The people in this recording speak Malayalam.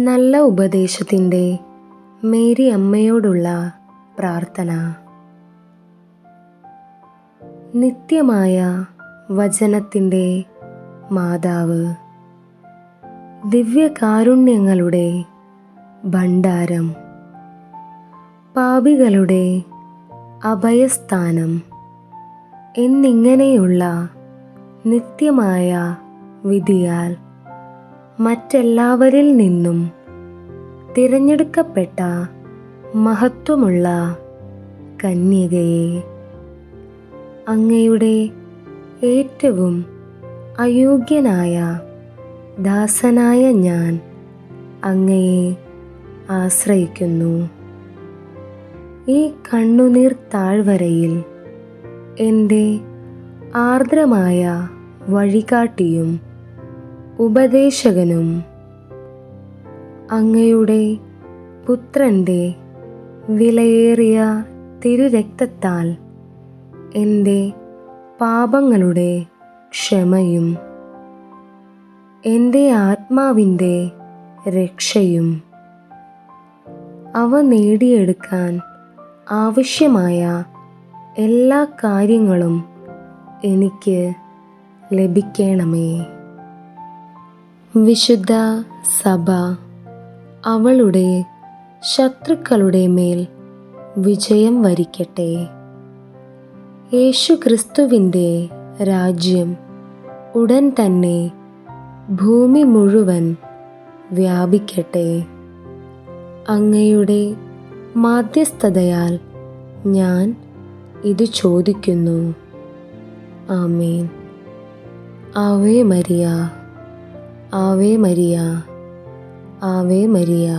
നല്ല ഉപദേശത്തിൻ്റെ മേരി അമ്മയോടുള്ള പ്രാർത്ഥന. നിത്യമായ വചനത്തിൻ്റെ മാതാവ്, ദിവ്യകാരുണ്യങ്ങളുടെ ഭണ്ഡാരം, പാപികളുടെ അഭയസ്ഥാനം എന്നിങ്ങനെയുള്ള നിത്യമായ വിധിയാൽ മറ്റെല്ലാവരിൽ നിന്നും തിരഞ്ഞെടുക്കപ്പെട്ട മഹത്വമുള്ള കന്യകയെ, അങ്ങയുടെ ഏറ്റവും അയോഗ്യനായ ദാസനായ ഞാൻ അങ്ങയെ ആശ്രയിക്കുന്നു. ഈ കണ്ണുനീർ താഴ്വരയിൽ എൻ്റെ ആർദ്രമായ വഴികാട്ടിയും ഉപദേശകനും അങ്ങയുടെ പുത്രൻ്റെ വിലയേറിയ തിരുരക്തത്താൽ എൻ്റെ പാപങ്ങളുടെ ക്ഷമയും എൻ്റെ ആത്മാവിൻ്റെ രക്ഷയും അവ നേടിയെടുക്കാൻ ആവശ്യമായ എല്ലാ കാര്യങ്ങളും എനിക്ക് ലഭിക്കണമേ. വിശുദ്ധ സഭ അവളുടെ ശത്രുക്കളുടെ മേൽ വിജയം വരിക്കട്ടെ. യേശുക്രിസ്തുവിൻ്റെ രാജ്യം ഉടൻ തന്നെ ഭൂമി മുഴുവൻ വ്യാപിക്കട്ടെ. അങ്ങയുടെ മാധ്യസ്ഥതയാൽ ഞാൻ ഇത് ചോദിക്കുന്നു. ആമേൻ. Ave Maria, Ave Maria, Ave Maria.